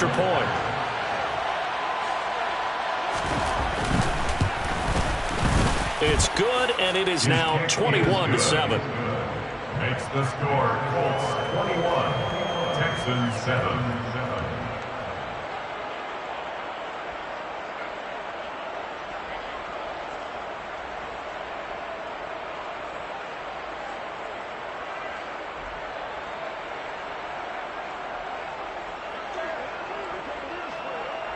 extra point. It's good, and it is now 21-7. Makes the score Colts 21, Texans 7.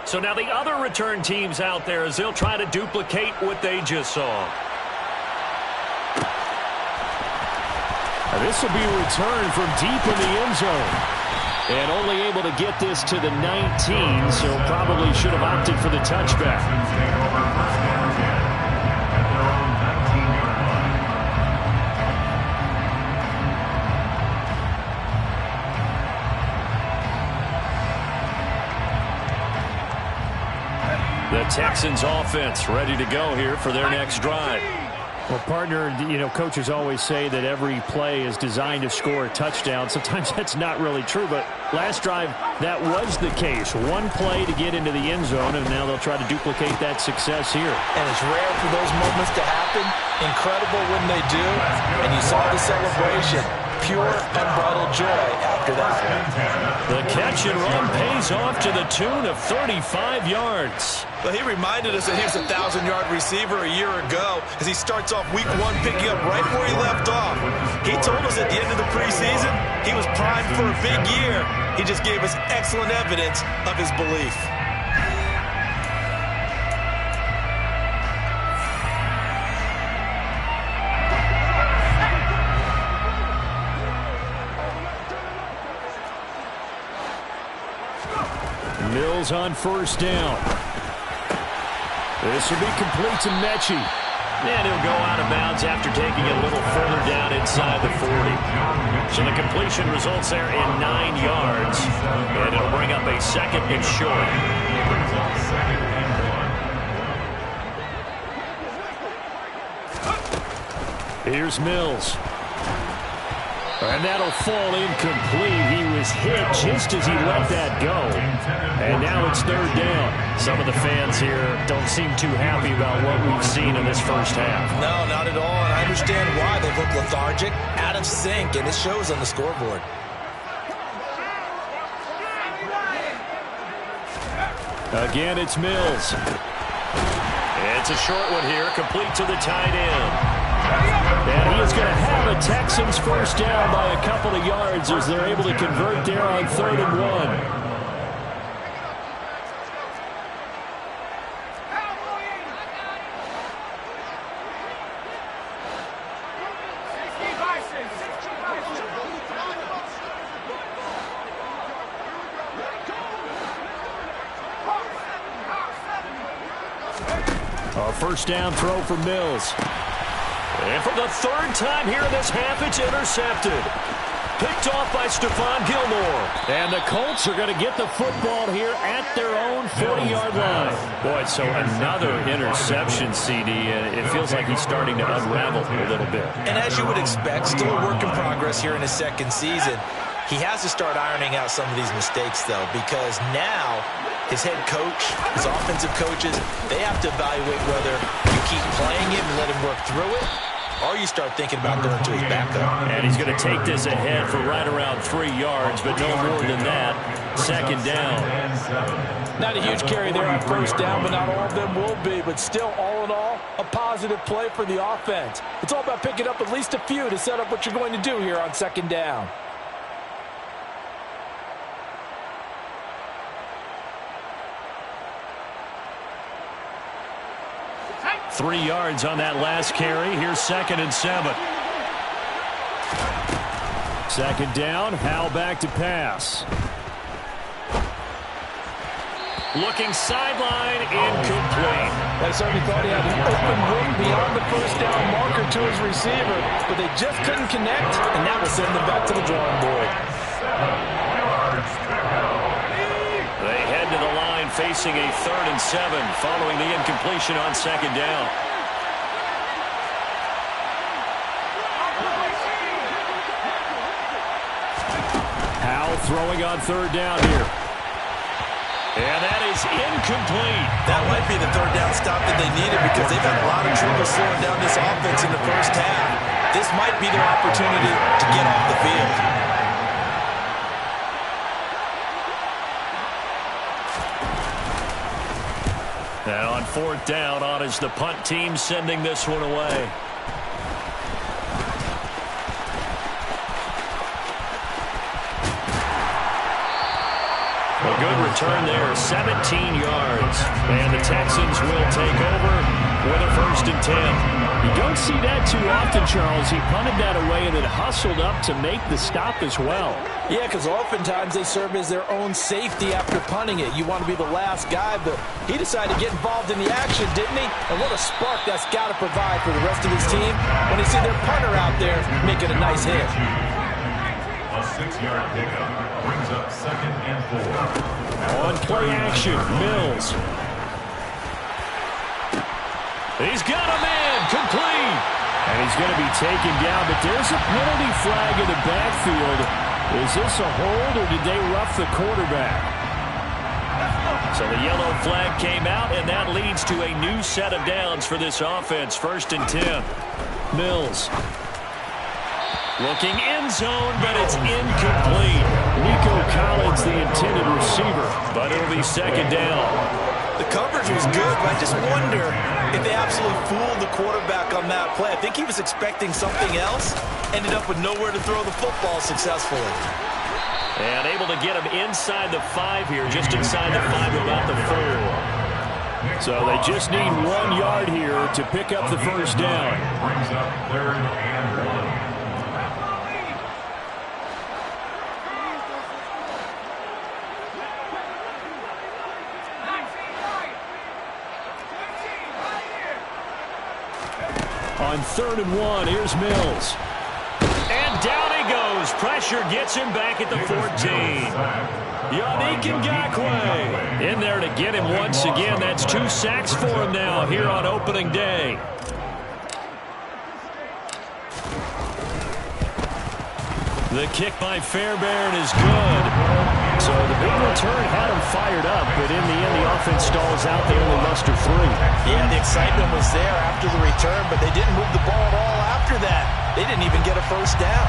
So now the other return teams out there as they'll try to duplicate what they just saw. This will be a return from deep in the end zone. And only able to get this to the 19, so probably should have opted for the touchback. The Texans offense ready to go here for their next drive. Well, partner, you know, coaches always say that every play is designed to score a touchdown. Sometimes that's not really true, but last drive, that was the case. One play to get into the end zone, and now they'll try to duplicate that success here. And it's rare for those moments to happen. Incredible when they do. And you saw the celebration. Pure, unbridled joy after that. The catch and run pays off to the tune of 35 yards. Well, he reminded us that he was a 1,000-yard receiver a year ago as he starts off week one picking up right where he left off. He told us at the end of the preseason he was primed for a big year. He just gave us excellent evidence of his belief. Mills on first down. This will be complete to Mechie. And he'll go out of bounds after taking it a little further down inside the 40. So the completion results there in 9 yards. And it'll bring up a second and short. Here's Mills. And that'll fall incomplete. He was hit just as he let that go. And now it's third down. Some of the fans here don't seem too happy about what we've seen in this first half. No, not at all. And I understand why. They look lethargic, out of sync, and it shows on the scoreboard. Again, it's Mills. It's a short one here, complete to the tight end. And he is going to have a Texans first down by a couple of yards as they're able to convert there on 3rd and 1. A first down throw for Mills. And for the third time here in this half, it's intercepted. Picked off by Stephon Gilmore. And the Colts are going to get the football here at their own 40-yard line. Boy, so another interception, CD, and it feels like he's starting to unravel a little bit. And as you would expect, still a work in progress here in his second season. He has to start ironing out some of these mistakes, though, because now his head coach, his offensive coaches, they have to evaluate whether you keep playing him and let him work through it, or you start thinking about going to his backup. And he's going to take this ahead for right around 3 yards, but no more than that. Second down. Not a huge carry there on first down, but not all of them will be. But still, all in all, a positive play for the offense. It's all about picking up at least a few to set up what you're going to do here on second down. Three yards on that last carry. Here's 2nd and 7. Second down, Howell back to pass. Looking sideline, incomplete. They certainly thought he had an open room beyond the first down marker to his receiver, but they just couldn't connect, and that will send them back to the drawing board. They head to the line facing a 3rd and 7 following the incompletion on second down. Howell throwing on 3rd down here. is incomplete. That might be the third down stop that they needed because they've had a lot of trouble slowing down this offense in the first half. This might be their opportunity to get off the field. And on fourth down, on is the punt team sending this one away. A good return there, 17 yards. And the Texans will take over with a 1st and 10. You don't see that too often, Charles. He punted that away and then hustled up to make the stop as well. Yeah, because oftentimes they serve as their own safety after punting it. You want to be the last guy, but he decided to get involved in the action, didn't he? And what a spark that's got to provide for the rest of his team when they see their punter out there making a nice hit. A 6-yard pickup brings up 2nd and 4. On play action, Mills. He's got a man, complete. And he's going to be taken down, but there's a penalty flag in the backfield. Is this a hold, or did they rough the quarterback? So the yellow flag came out, and that leads to a new set of downs for this offense. 1st and 10. Mills. Looking end zone, but it's incomplete. Nico Collins, the intended receiver. But it'll be 2nd down. The coverage was good, but I just wonder if they absolutely fooled the quarterback on that play. I think he was expecting something else. Ended up with nowhere to throw the football successfully. And able to get him inside the 5 here, just inside the 5, about the 4. So they just need 1 yard here to pick up the 1st down. Brings up 3rd and 1. On 3rd and 1, here's Mills. And down he goes. Pressure gets him back at the 14. Yannick Ngakoue in there to get him once again. That's 2 sacks for him now here on opening day. The kick by Fairbairn is good. So the big return had him fired up, but in the end, the offense stalls out. They only muster 3. Yeah, the excitement was there after the return, but they didn't move the ball at all after that. They didn't even get a 1st down.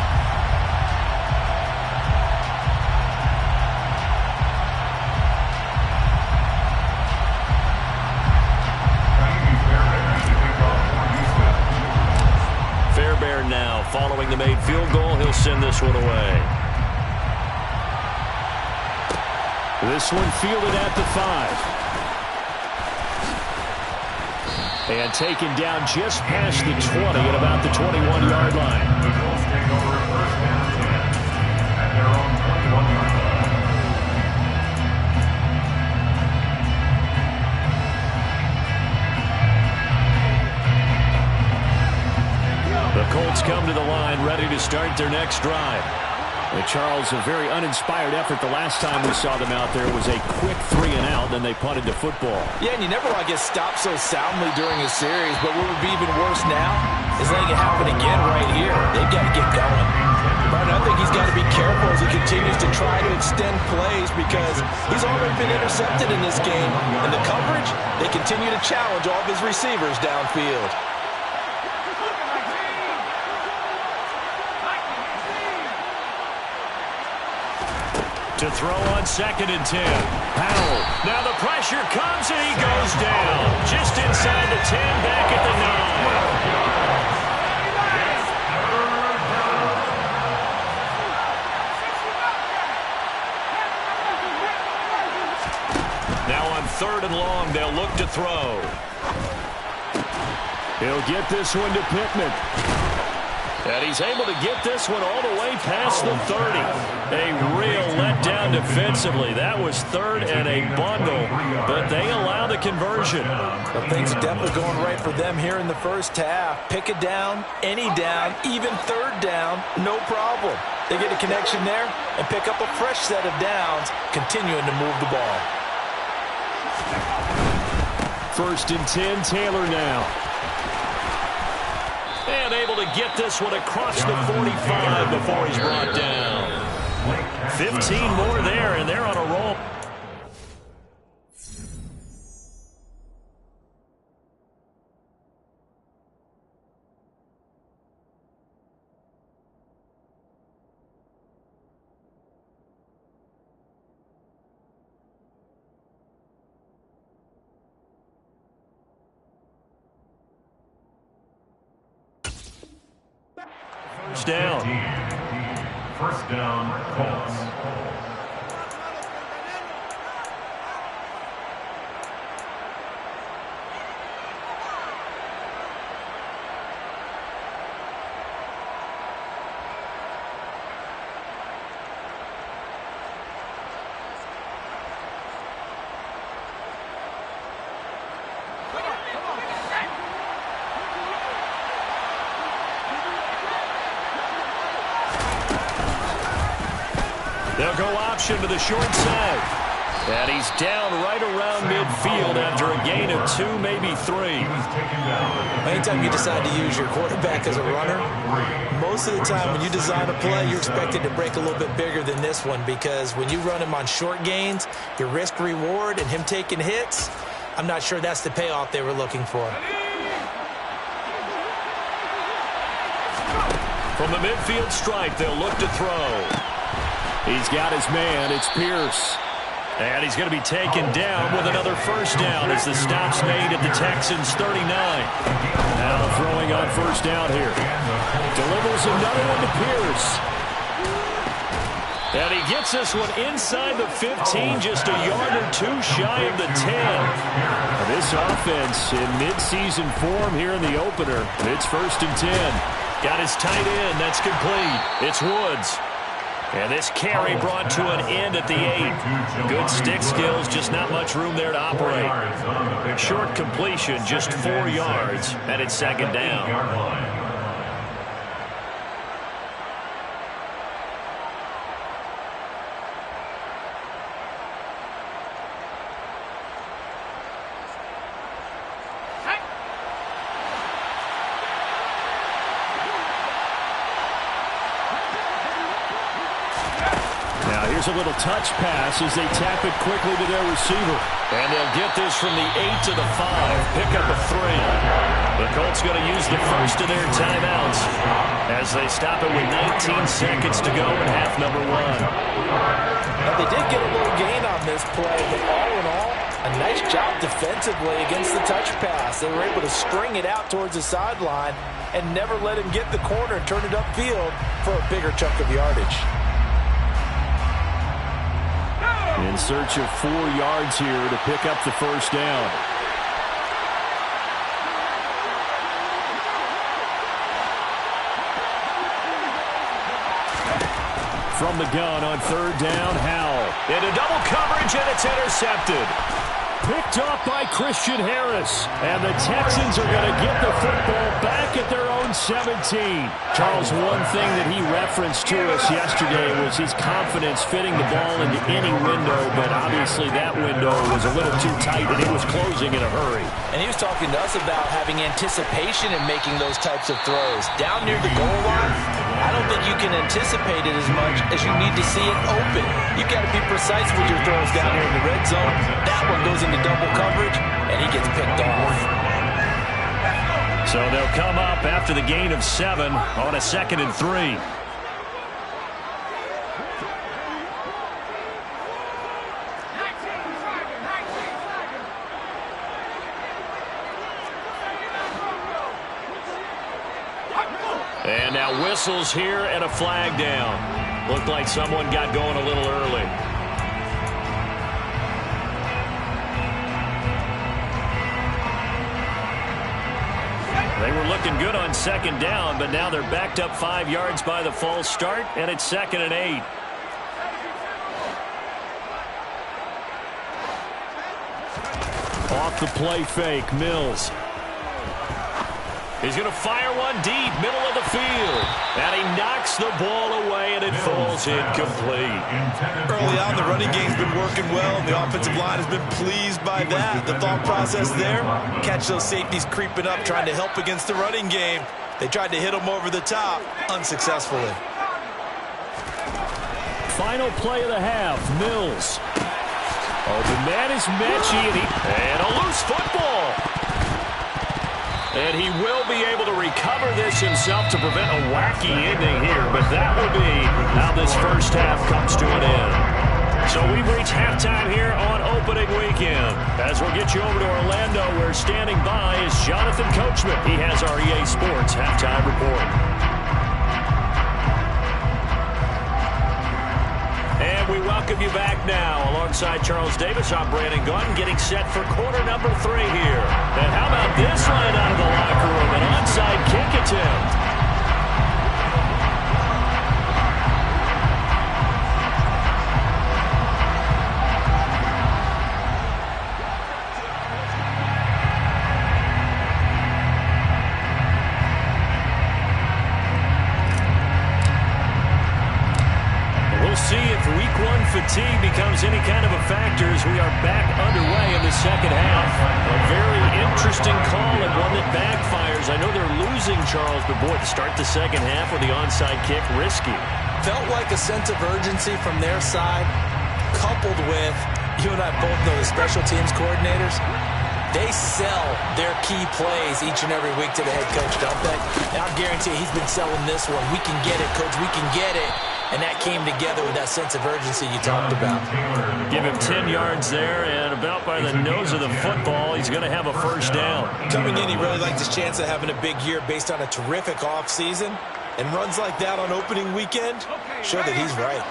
Fairbairn now following the made field goal. He'll send this one away. This one fielded at the 5. And taken down just past the 20 at about the 21-yard line. The Colts take over 1st and 10 at their own 21-yard line. The Colts come to the line ready to start their next drive. And Charles, a very uninspired effort. The last time we saw them out there was a quick 3 and out, then they punted the football. Yeah, and you never want to get stopped so soundly during a series, but what would be even worse now is letting it happen again right here. They've got to get going. But I think he's got to be careful as he continues to try to extend plays because he's already been intercepted in this game. And the coverage, they continue to challenge all of his receivers downfield. To throw on 2nd and 10. Powell. Now the pressure comes and he goes down. Just inside the 10, back at the 9. Now on 3rd and long, they'll look to throw. He'll get this one to Pittman. And he's able to get this one all the way past the 30. A real letdown defensively. That was 3rd and a bundle, but they allow the conversion. But things are definitely going right for them here in the first half. Pick it down, any down, even 3rd down, no problem. They get a connection there and pick up a fresh set of downs, continuing to move the ball. 1st and 10, Taylor now. And able to get this one across the 45 before he's brought down. 15 more there, and they're on a roll. down. First down, Colts. They'll go option to the short side. And he's down right around midfield after a gain of 2, maybe 3. Anytime you decide to use your quarterback as a runner, most of the time when you design a play, you're expected to break a little bit bigger than this one, because when you run him on short gains, your risk-reward and him taking hits, I'm not sure that's the payoff they were looking for. From the midfield stripe, they'll look to throw. He's got his man. It's Pierce. And he's going to be taken down with another first down as the stop's made at the Texans' 39. Now throwing on first down here. Delivers another one to Pierce. And he gets this one inside the 15, just a yard or 2 shy of the 10. This offense in midseason form here in the opener. It's 1st and 10. Got his tight end. That's complete. It's Woods. And this carry brought to an end at the 8. Good stick skills, just not much room there to operate. Short completion, just 4 yards, and it's 2nd down. Here's a little touch pass as they tap it quickly to their receiver. And they'll get this from the 8 to the 5. Pick up a 3. The Colts going to use the first of their timeouts as they stop it with 19 seconds to go in half number 1. Now, they did get a little gain on this play, but all in all, a nice job defensively against the touch pass. They were able to string it out towards the sideline and never let him get the corner and turn it upfield for a bigger chunk of yardage. In search of 4 yards here to pick up the first down. From the gun on 3rd down, Howell. Into double coverage, and it's intercepted. Picked off by Christian Harris. And the Texans are going to get the football back at their own 17. Charles, one thing that he referenced to us yesterday was his confidence fitting the ball into any window, but obviously that window was a little too tight, and it was closing in a hurry. And he was talking to us about having anticipation in making those types of throws. Down near the goal line, I don't think you can anticipate it as much as you need to see it open. You've got to be precise with your throws down here in the red zone. That one goes into double coverage, and he gets picked off. So they'll come up after the gain of 7 on a 2nd and 3. And now whistles here and a flag down. Looked like someone got going a little early. They were looking good on 2nd down, but now they're backed up 5 yards by the false start, and it's 2nd and 8. Off the play fake, Mills. He's going to fire one deep, middle of the field. And he knocks the ball away, and it falls incomplete. Early on, the running game's been working well, and the offensive line has been pleased by that. The thought process there, catch those safeties creeping up, trying to help against the running game. They tried to hit them over the top, unsuccessfully. Final play of the half, Mills. Oh, the man is Mechie, and a loose football. And he will be able to recover this himself to prevent a wacky ending here. But that will be how this first half comes to an end. So we've reached halftime here on opening weekend. As we'll get you over to Orlando, where standing by is Jonathan Coachman. He has our EA Sports halftime report. welcome you back now. Alongside Charles Davis, I'm Brandon Gunn, getting set for quarter number 3 here. And how about this line out of the locker room? An onside kick attempt. See if week 1 fatigue becomes any kind of a factor as we are back underway in the second half. A very interesting call and one that backfires. I know they're losing, Charles, but boy, to start the second half with the onside kick, risky. Felt like a sense of urgency from their side, coupled with, you and I both know the special teams coordinators, they sell their key plays each and every week to the head coach, don't they? And I guarantee you he's been selling this one. We can get it, coach, we can get it. And that came together with that sense of urgency you talked about. Give him 10 yards there, and about by the nose of the football, he's going to have a first down. Coming in, he really liked his chance of having a big year based on a terrific offseason. And runs like that on opening weekend show that he's right.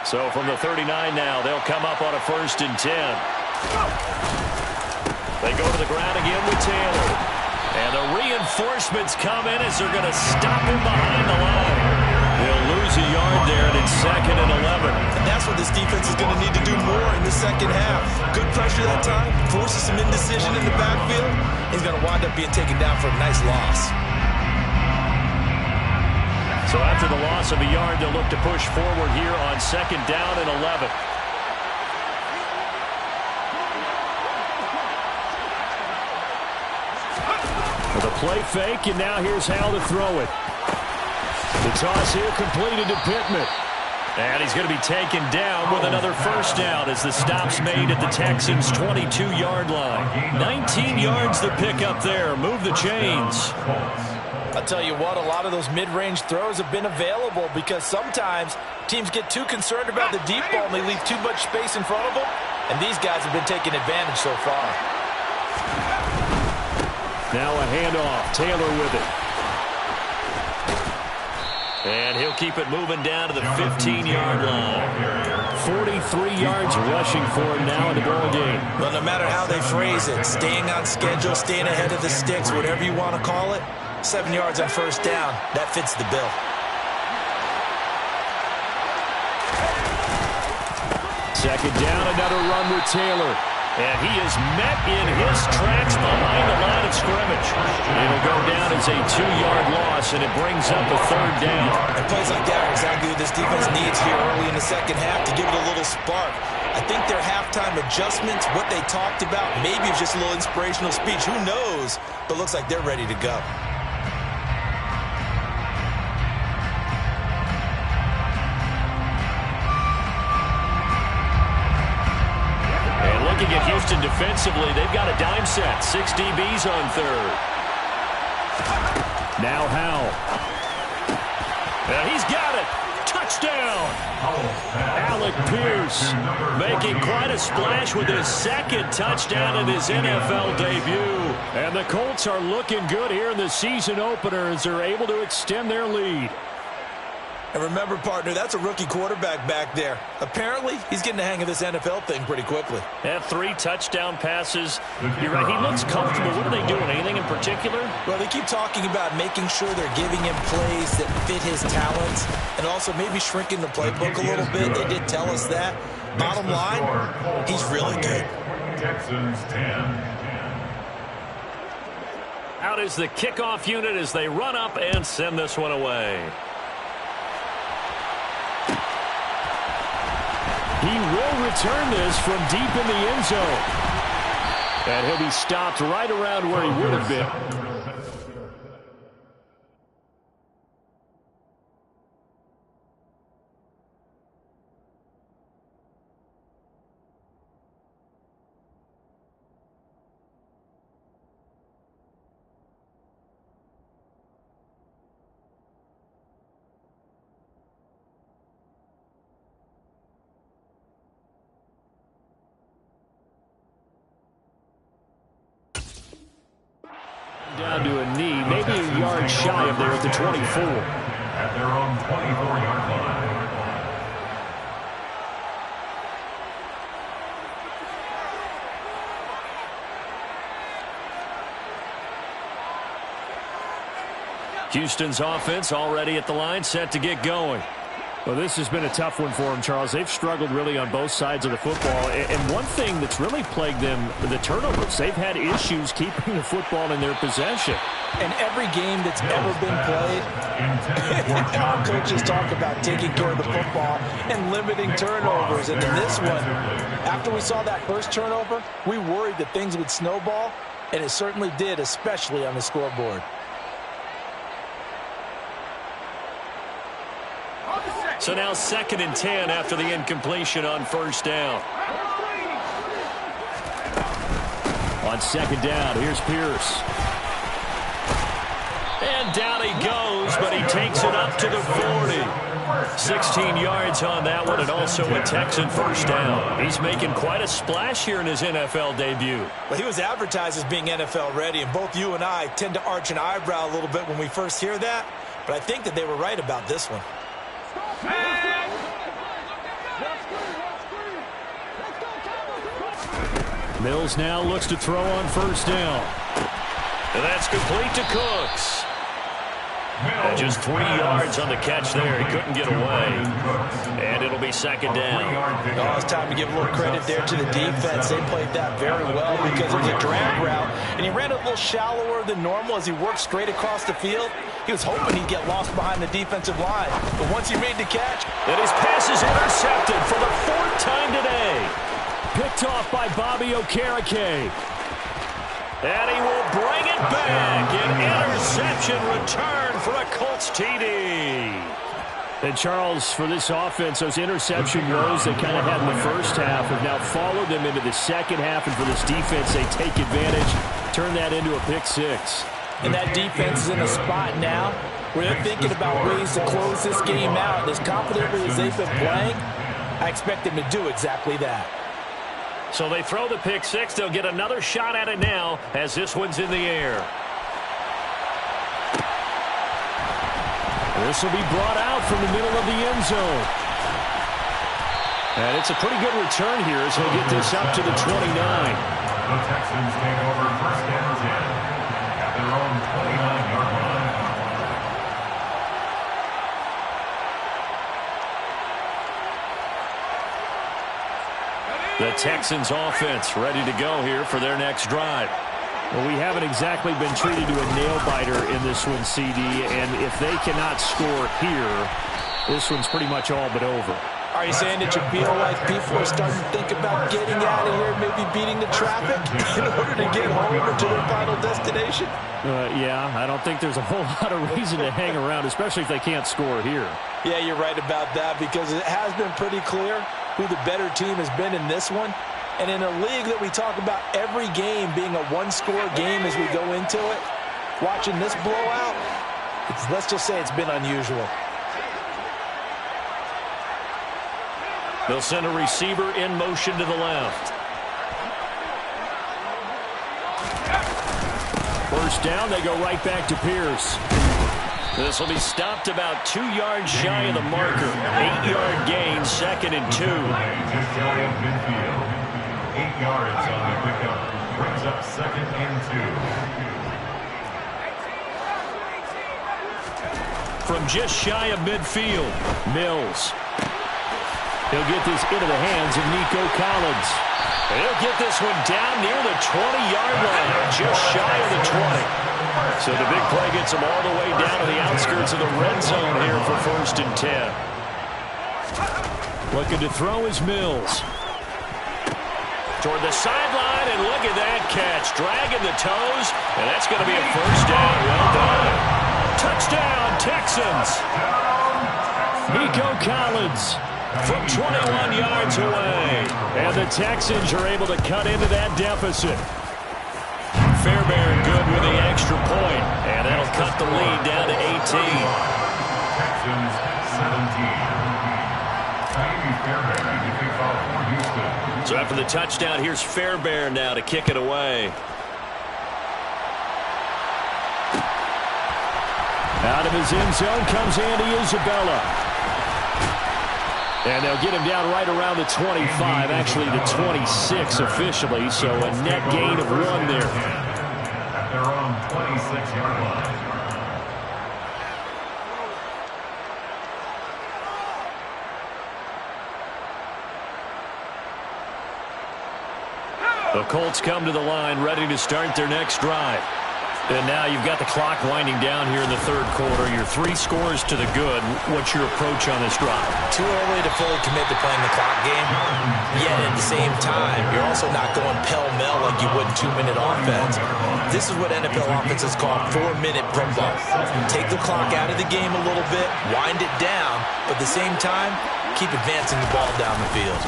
So from the 39 now, they'll come up on a 1st and 10. They go to the ground again with Taylor. And the reinforcements come in as they're going to stop him behind the line. They'll lose a yard there, and it's 2nd and 11. And that's what this defense is going to need to do more in the second half. Good pressure that time, forces some indecision in the backfield. He's going to wind up being taken down for a nice loss. So after the loss of a yard, they'll look to push forward here on 2nd down and 11. The play fake, and now here's how to throw it. The toss here completed to Pittman. And he's going to be taken down with another first down as the stop's made at the Texans' 22-yard line. 19 yards to pick up there. Move the chains. I'll tell you what, a lot of those mid-range throws have been available because sometimes teams get too concerned about the deep ball and they leave too much space in front of them. And these guys have been taking advantage so far. Now a handoff. Taylor with it. And he'll keep it moving down to the 15-yard line. 43 yards rushing for him now in the ball game. Well, no matter how they phrase it, staying on schedule, staying ahead of the sticks, whatever you want to call it, 7 yards on first down, that fits the bill. Second down, another run with Taylor. And he is met in his tracks behind the line of scrimmage. It'll go down as a 2-yard loss, and it brings up a 3rd down. And plays like that are exactly what this defense needs here early in the second half to give it a little spark. I think their halftime adjustments, what they talked about, maybe it's just a little inspirational speech. Who knows? But looks like they're ready to go. Looking at Houston defensively, they've got a dime set. 6 DBs on 3rd. Now Howell. And he's got it. Touchdown. Alec Pierce making quite a splash with his 2nd touchdown in his NFL debut. And the Colts are looking good here in the season opener as they're able to extend their lead. And remember, partner, that's a rookie quarterback back there. Apparently, he's getting the hang of this NFL thing pretty quickly. Had 3 touchdown passes. You're right, he looks comfortable. What are they doing? Anything in particular? Well, they keep talking about making sure they're giving him plays that fit his talents and also maybe shrinking the playbook a little bit. They did tell us that. Bottom line, he's really good. Texans 10. Out is the kickoff unit as they run up and send this one away. He will return this from deep in the end zone. And he'll be stopped right around where he would have been. Down to a knee, maybe a yard shy of there at the 24. At their own 24-yard line. Houston's offense already at the line, set to get going. Well, this has been a tough one for them, Charles. They've struggled really on both sides of the football. And one thing that's really plagued them, the turnovers. They've had issues keeping the football in their possession. And every game that's ever been played, our coaches talk about taking care of the football and limiting turnovers. And in this one, after we saw that first turnover, we worried that things would snowball, and it certainly did, especially on the scoreboard. So now 2nd and 10 after the incompletion on first down. On 2nd down, here's Pierce. And down he goes, but he takes it up to the 40. 16 yards on that one, and also a Texan first down. He's making quite a splash here in his NFL debut. Well, he was advertised as being NFL ready, and both you and I tend to arch an eyebrow a little bit when we first hear that. But I think that they were right about this one. Mills now looks to throw on first down. And that's complete to Cooks. And just 3 yards on the catch there. He couldn't get away. And it'll be 2nd down. Oh, it's time to give a little credit there to the defense. They played that very well because it was a drag route, and he ran a little shallower than normal as he worked straight across the field. He was hoping he'd get lost behind the defensive line. But once he made the catch, and his pass is intercepted for the 4th time today. Picked off by Bobby Okereke. And he will bring it back. An interception return for a Colts TD. And Charles, for this offense, those interception woes they kind of had in the first half have now followed them into the second half. And for this defense, they take advantage, turn that into a pick 6. And that defense is in a spot now where they're thinking about ways to close this game out. And as confidently as they've been playing, I expect them to do exactly that. So they throw the pick 6. They'll get another shot at it now as this one's in the air. This will be brought out from the middle of the end zone. And it's a pretty good return here as he'll get this up to the 29. The Texans take over 1st and 10 at their own 29-yard line. The Texans offense ready to go here for their next drive. Well, we haven't exactly been treated to a nail-biter in this one, CD, and if they cannot score here, this one's pretty much all but over. Are you saying that you feel like people are starting to think about getting out of here, maybe beating the traffic in order to get home or to their final destination? Yeah, I don't think there's a whole lot of reason to hang around, especially if they can't score here. Yeah, you're right about that because it has been pretty clear who the better team has been in this one. And in a league that we talk about every game being a one-score game as we go into it, watching this blowout, let's just say it's been unusual. They'll send a receiver in motion to the left. First down, they go right back to Pierce. This will be stopped about 2 yards shy of the marker. 8-yard gain, 2nd and 2. Just shy of midfield. 8 yards on the pickup. Brings up 2nd and 2. From just shy of midfield, Mills. He'll get this into the hands of Nico Collins. He'll get this one down near the 20-yard line, just shy of the 20. So the big play gets him all the way down to the outskirts of the red zone here for 1st and 10. Looking to throw is Mills. Toward the sideline, and look at that catch. Dragging the toes, and that's going to be a first down. Well done. Touchdown, Texans. Nico Collins from 21 yards away. And the Texans are able to cut into that deficit. Fairbairn good with the extra point, and that'll cut the lead down to 18. Texans 17. So after the touchdown, here's Fairbairn now to kick it away. Out of his end zone comes Andy Isabella. And they'll get him down right around the 25, actually the 26 officially, so a net gain of 1 there. At their own 26-yard line. The Colts come to the line ready to start their next drive. And now you've got the clock winding down here in the third quarter. You're 3 scores to the good. What's your approach on this drive? Too early to fully commit to playing the clock game. Yet at the same time, you're also not going pell-mell like you would in 2-minute offense. This is what NFL offenses call 4-minute football. Take the clock out of the game a little bit, wind it down, but at the same time, keep advancing the ball down the field.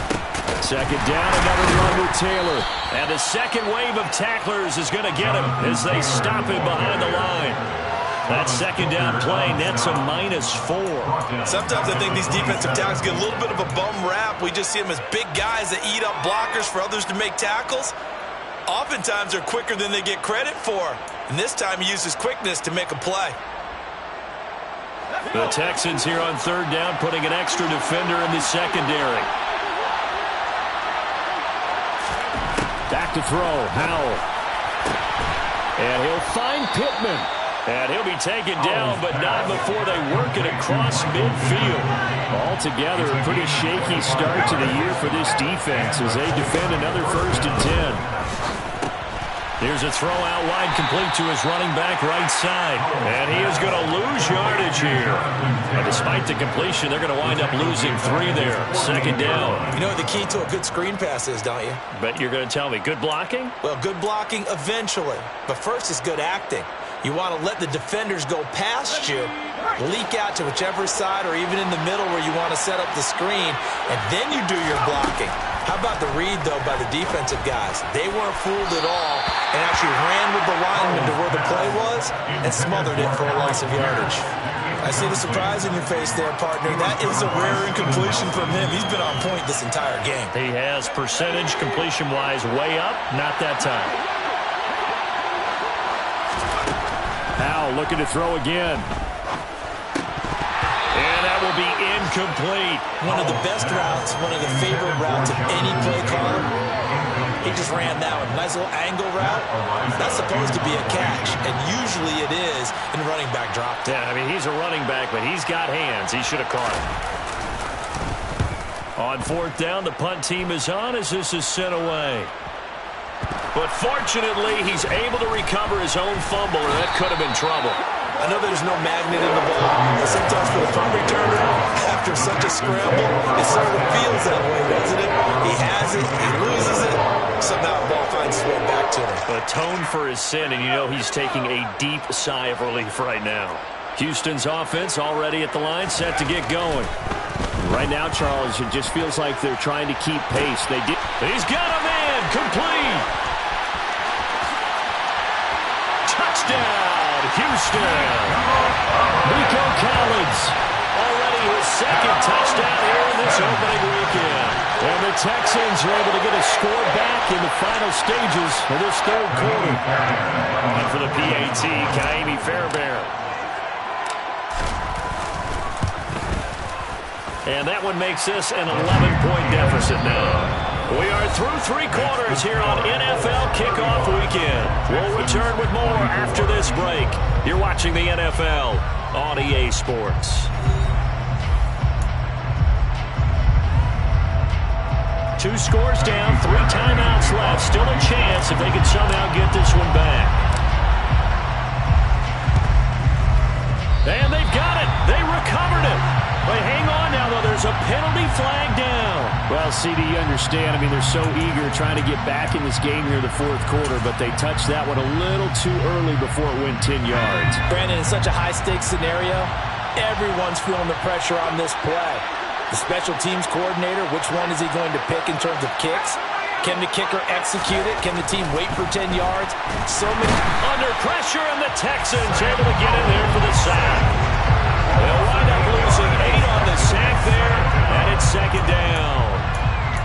Second down, another run with Taylor. And the second wave of tacklers is going to get him as they stop him behind the line. That second down play nets a -4. Sometimes I think these defensive tackles get a little bit of a bum rap. We just see them as big guys that eat up blockers for others to make tackles. Oftentimes they're quicker than they get credit for. And this time he uses quickness to make a play. The Texans here on third down putting an extra defender in the secondary. Back to throw, Howell. And he'll find Pittman. And he'll be taken down, but not before they work it across midfield. Altogether, a pretty shaky start to the year for this defense as they defend another 1st and 10. Here's a throw out wide, complete to his running back right side. And he is going to lose yardage here. And despite the completion, they're going to wind up losing 3 there. Second down. You know what the key to a good screen pass is, don't you? Bet you're going to tell me. Good blocking? Well, good blocking eventually. But first is good acting. You want to let the defenders go past you, leak out to whichever side or even in the middle where you want to set up the screen, and then you do your blocking. How about the read, though, by the defensive guys? They weren't fooled at all and actually ran with the lineman to where the play was and smothered it for a loss of yardage. I see the surprise in your face there, partner. That is a rare incompletion from him. He's been on point this entire game. He has percentage completion-wise way up, not that time. Howell looking to throw again. And that will be incomplete. One of the best routes, one of the favorite routes of any play caller. He just ran that one. Nice little angle route. That's supposed to be a catch, and usually it is in running back drop. Yeah, I mean, he's a running back, but he's got hands. He should have caught it. On 4th down, the punt team is on as this is sent away. But fortunately, he's able to recover his own fumble, or that could have been trouble. I know there's no magnet in the ball, but sometimes for the punt returner, after such a scramble, it sort of feels that way, doesn't it? He has it, he loses it, somehow the ball finds its way back to him. Atone for his sin, and you know he's taking a deep sigh of relief right now. Houston's offense already at the line, set to get going. Right now, Charles, it just feels like they're trying to keep pace. He's got a man, complete. Touchdown, Houston. Nico Collins, already his 2nd touchdown here in this opening weekend. And the Texans are able to get a score back in the final stages of this 3rd quarter. And for the PAT, Kaimi Fairbairn. And that one makes this an 11-point deficit now. We are through 3 quarters here on NFL Kickoff Weekend. We'll return with more after this break. You're watching the NFL on EA Sports. 2 scores down, 3 timeouts left. Still a chance if they can somehow get this one back. And they've got it. They recovered it. But hang on now, though. There's a penalty flag down. Well, CD, you understand. I mean, they're so eager trying to get back in this game here in the 4th quarter, but they touched that one a little too early before it went 10 yards. Brandon, in such a high-stakes scenario, everyone's feeling the pressure on this play. The special teams coordinator, which one is he going to pick in terms of kicks? Can the kicker execute it? Can the team wait for 10 yards? So many under pressure, and the Texans able to get in there for the sack. They'll wind up losing 8 on the sack there, and it's 2nd down.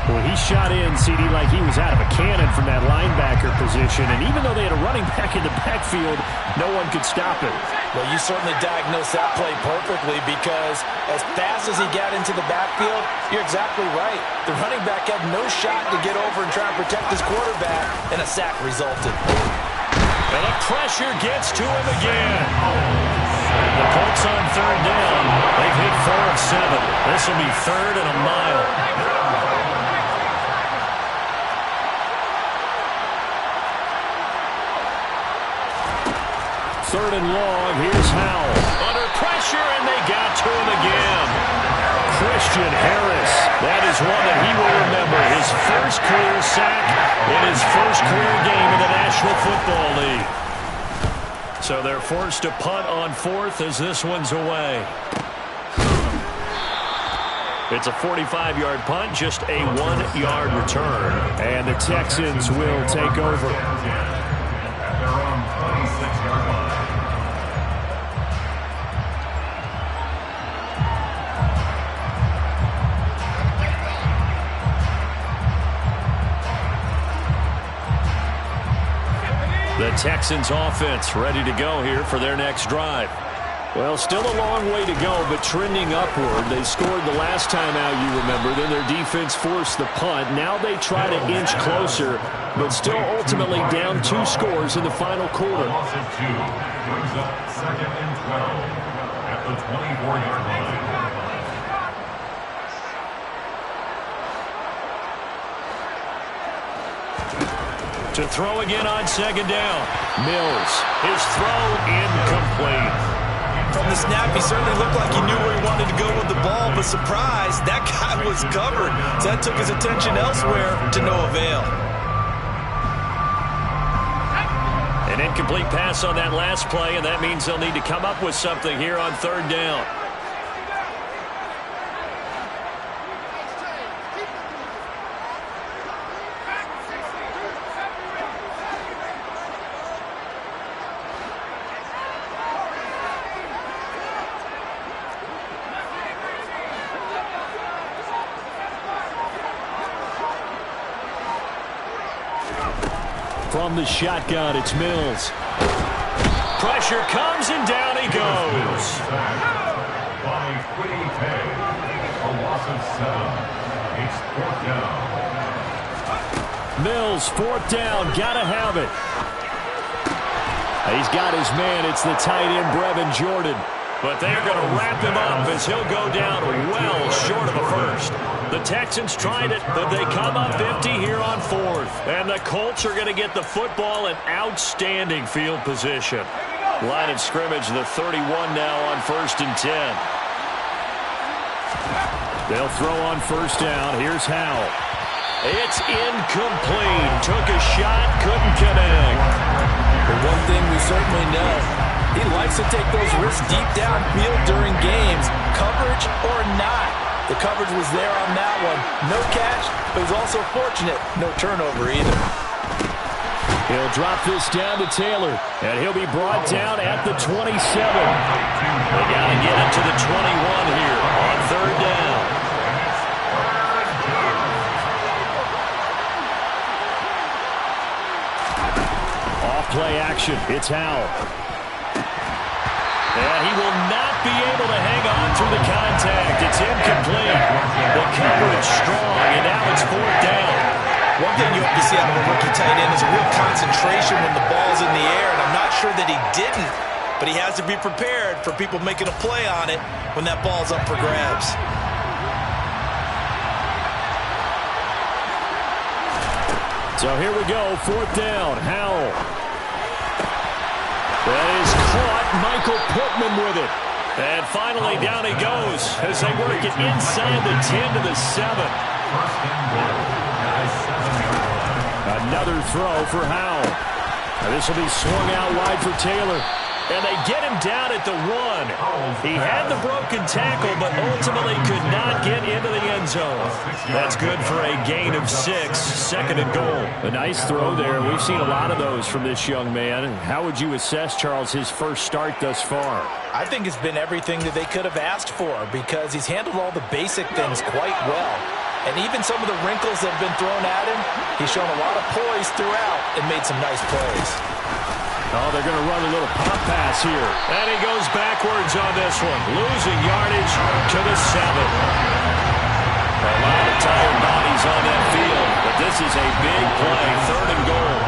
Well, he shot in, CD, like he was out of a cannon from that linebacker position, and even though they had a running back in the backfield, no one could stop it. Well, you certainly diagnosed that play perfectly because as fast as he got into the backfield, you're exactly right. The running back had no shot to get over and try and protect his quarterback, and a sack resulted. And the pressure gets to him again. The Colts on 3rd down. They've hit 4 of 7. This will be 3rd and a mile. third and long. Here's Howell. Under pressure, and they got to him again. Christian Harris. That is one that he will remember. His first career sack in his first career game in the National Football League. So they're forced to punt on fourth as this one's away. It's a 45-yard punt, just a 1-yard return. And the Texans will take over. At their own 26-yard line. The Texans offense ready to go here for their next drive. Well, still a long way to go, but trending upward. They scored the last time out, you remember. Then their defense forced the punt. Now they try to inch closer, but still ultimately down 2 scores in the final quarter. Loss of 2 brings up 2nd and 12 at the 24-yard line. To throw again on 2nd down. Mills, his throw incomplete. From the snap, he certainly looked like he knew where he wanted to go with the ball, but surprise, that guy was covered. So that took his attention elsewhere to no avail. An incomplete pass on that last play, and that means they'll need to come up with something here on 3rd down. From the shotgun, it's Mills. Pressure comes, and down he goes. By Quiddy Pay. A loss of 7. It's 4th down. Mills, 4th down, gotta have it. He's got his man. It's the tight end, Brevin Jordan. But they're going to wrap him up as he'll go down well short of a first. The Texans tried it, but they come up empty here on 4th. And the Colts are going to get the football in outstanding field position. Line of scrimmage, the 31 now on 1st and 10. They'll throw on 1st down. Here's Howell. It's incomplete. Took a shot, couldn't connect. But one thing we certainly know, he likes to take those risks deep downfield during games, coverage or not. The coverage was there on that one. No catch, but he's also fortunate. No turnover either. He'll drop this down to Taylor, and he'll be brought down at the 27. They got to get it to the 21 here on 3rd down. Off-play action. It's Howell. And he will not be able to hang on through the contact. It's incomplete. The coverage strong, and now it's 4th down. One thing you hope to see out of a rookie tight end is a real concentration when the ball's in the air, and I'm not sure that he didn't, but he has to be prepared for people making a play on it when that ball's up for grabs. So here we go, 4th down, Howell. That is caught, Michael Pittman with it. And finally down he goes as they work it inside the 10 to the 7. Another throw for Howell. Now this will be swung out wide for Taylor. And they get him down at the 1. He had the broken tackle, but ultimately could not get into the end zone. That's good for a gain of 6, 2nd and goal. A nice throw there. We've seen a lot of those from this young man. How would you assess, Charles, his first start thus far? I think it's been everything that they could have asked for because he's handled all the basic things quite well. And even some of the wrinkles that have been thrown at him, he's shown a lot of poise throughout and made some nice plays. Oh, they're going to run a little pop pass here. And he goes backwards on this one, losing yardage to the 7. A lot of tired bodies on that field, but this is a big play, 3rd and goal.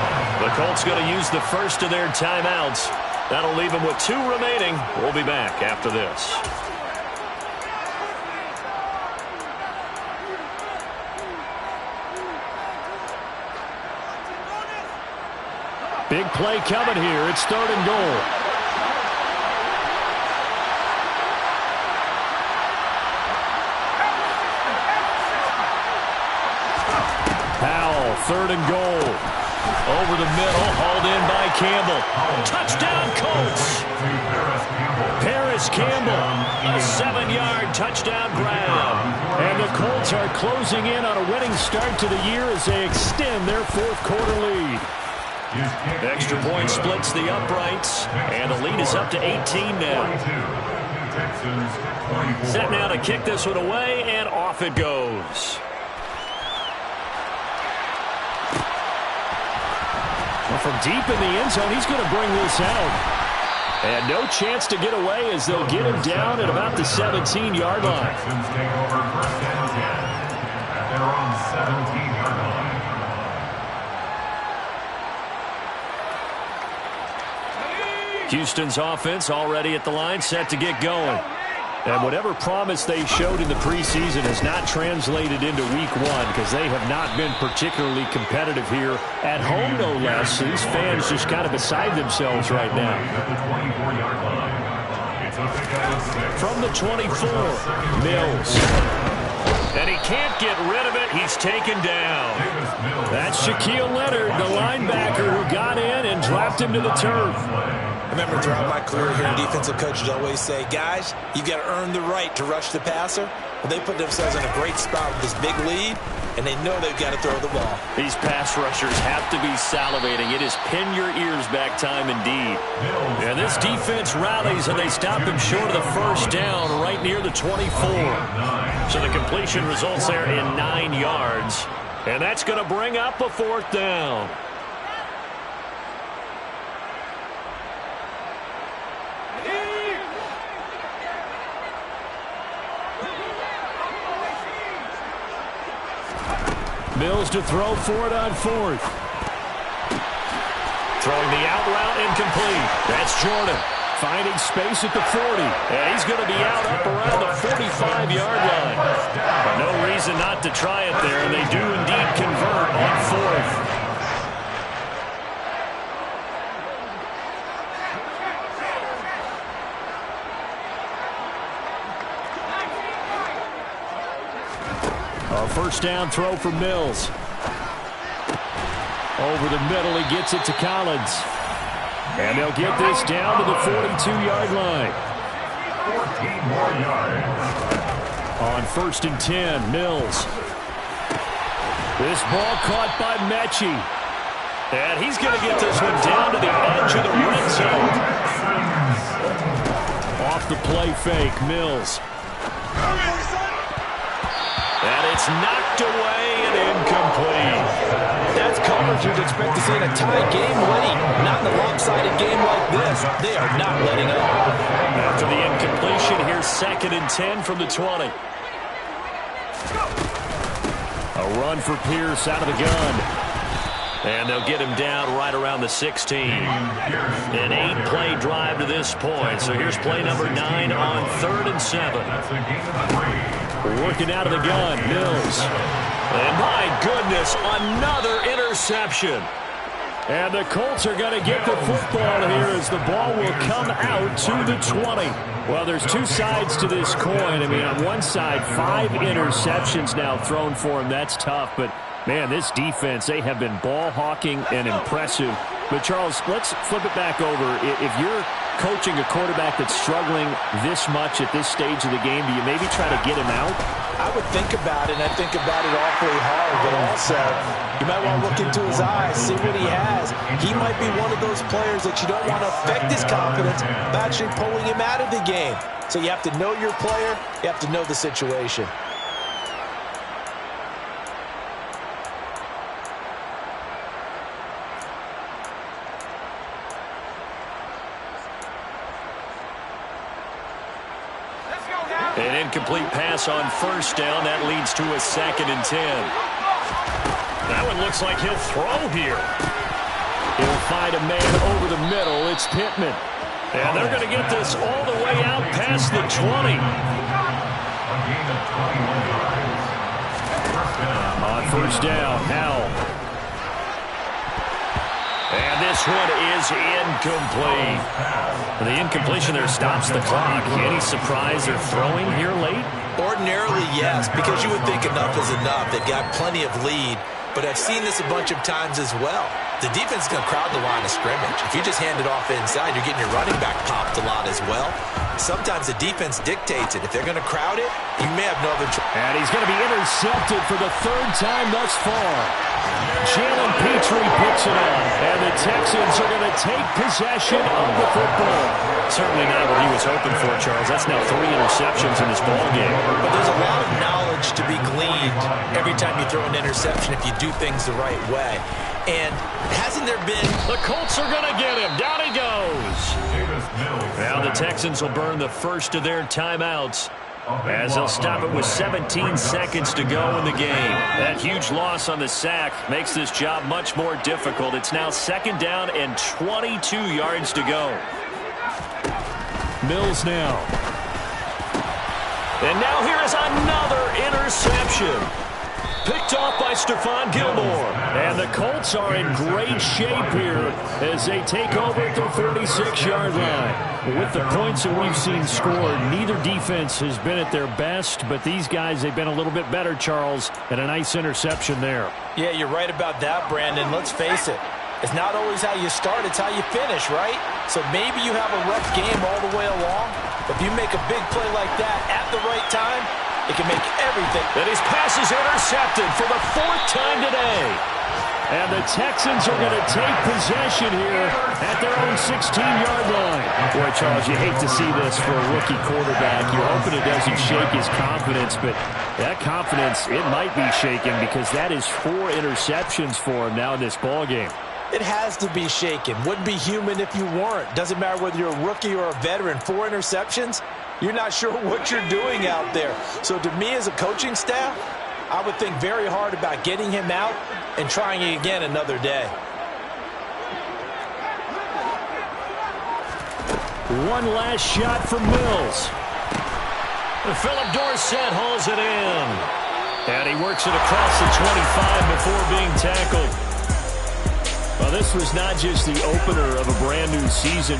The Colts going to use the first of their timeouts. That'll leave them with 2 remaining. We'll be back after this. Big play coming here. It's 3rd and goal. third and goal. Over the middle, hauled in by Campbell. Touchdown, Colts! Paris Campbell, a 7-yard touchdown grab. And the Colts are closing in on a winning start to the year as they extend their fourth-quarter lead. Extra point splits the uprights, and the lead is up to 18 now. Set now to kick this one away, and off it goes. Well, from deep in the end zone, he's going to bring this out. And no chance to get away as they'll get him down at about the 17-yard line. Texans take over first and 10 at their own 17-yard line. Houston's offense already at the line, set to get going. And whatever promise they showed in the preseason has not translated into week one because they have not been particularly competitive here at home, no less. So these fans just kind of beside themselves right now. From the 24, Mills. And he can't get rid of it. He's taken down. That's Shaquille Leonard, the linebacker who got in and dropped him to the turf. I remember throughout my career here, defensive coaches always say, guys, you've got to earn the right to rush the passer. Well, they put themselves in a great spot with this big lead, and they know they've got to throw the ball. These pass rushers have to be salivating. It is pin your ears back time indeed. And this defense rallies, and they stop him short of the first down right near the 24. So the completion results there in 9 yards. And that's going to bring up a fourth down. Mills to throw for it on fourth. Throwing the out route incomplete. That's Jordan. Finding space at the 40. And he's going to be out up around the 45-yard line. But no reason not to try it there, and they do indeed convert on fourth. A first down throw for Mills. Over the middle, he gets it to Collins. And they'll get this down to the 42-yard line. 14 more yards. On first and 10, Mills. This ball caught by Mechie. And he's going to get this one down to the edge of the red zone. Off the play fake, Mills. And it's knocked away and incomplete. That's coverage you'd expect to see in a tie game late. Not in a lopsided game like this. They are not letting up. After the incompletion, here's second and 10 from the 20. A run for Pierce out of the gun. And they'll get him down right around the 16. An 8-play drive to this point. So here's play number 9 on 3rd and 7. Working out of the gun, Mills. And my goodness, another interception. And the Colts are going to get the football here as the ball will come out to the 20. Well, there's two sides to this coin. I mean, on one side, 5 interceptions now thrown for him. That's tough, but man, this defense, they have been ball hawking and impressive. But, Charles, let's flip it back over. If you're coaching a quarterback that's struggling this much at this stage of the game, do you maybe try to get him out? I would think about it, and I think about it awfully hard. But also, you might want to look into his eyes, see what he has. He might be one of those players that you don't want to affect his confidence by actually pulling him out of the game. So you have to know your player. You have to know the situation. An incomplete pass on first down. That leads to a second and 10. That one looks like he'll throw here. He'll find a man over the middle. It's Pittman. And they're going to get this all the way out past the 20. On first down, Howell. And this one is incomplete. The incompletion there stops the clock. Any surprise they're throwing here late? Ordinarily, yes, because you would think enough is enough. They've got plenty of lead. but I've seen this a bunch of times as well. The defense is going to crowd the line of scrimmage. If you just hand it off inside, you're getting your running back popped a lot as well. Sometimes the defense dictates it. If they're going to crowd it, you may have no other choice. And he's going to be intercepted for the third time thus far. Jalen Petrie picks it up, and the Texans are going to take possession of the football. Certainly not what he was hoping for, Charles. That's now 3 interceptions in this ball game. But there's a lot of knowledge to be gleaned every time you throw an interception if you do things the right way. And hasn't there been... The Colts are going to get him. Down he goes. Now the Texans will burn the first of their timeouts, as they'll stop it with 17 seconds to go in the game. That huge loss on the sack makes this job much more difficult. It's now 2nd down and 22 yards to go. Mills now. And now here is another interception. Picked off by Stephon Gilmore. And the Colts are in great shape here as they take over at the 46-yard line. With the points that we've seen scored, neither defense has been at their best, but these guys, they've been a little bit better, Charles, and a nice interception there. Yeah, you're right about that, Brandon. Let's face it. It's not always how you start, it's how you finish, right? So maybe you have a rough game all the way along, but if you make a big play like that at the right time, it can make everything. And his pass is intercepted for the 4th time today. And the Texans are going to take possession here at their own 16-yard line. Boy, Charles, you hate to see this for a rookie quarterback. You're hoping it doesn't shake his confidence, but that confidence, it might be shaken because that is 4 interceptions for him now in this ballgame. It has to be shaken. Wouldn't be human if you weren't. Doesn't matter whether you're a rookie or a veteran. 4 interceptions, you're not sure what you're doing out there. So to me as a coaching staff, I would think very hard about getting him out and trying it again another day. One last shot from Mills. Philip Dorsett hauls it in. And he works it across the 25 before being tackled. Well, this was not just the opener of a brand new season.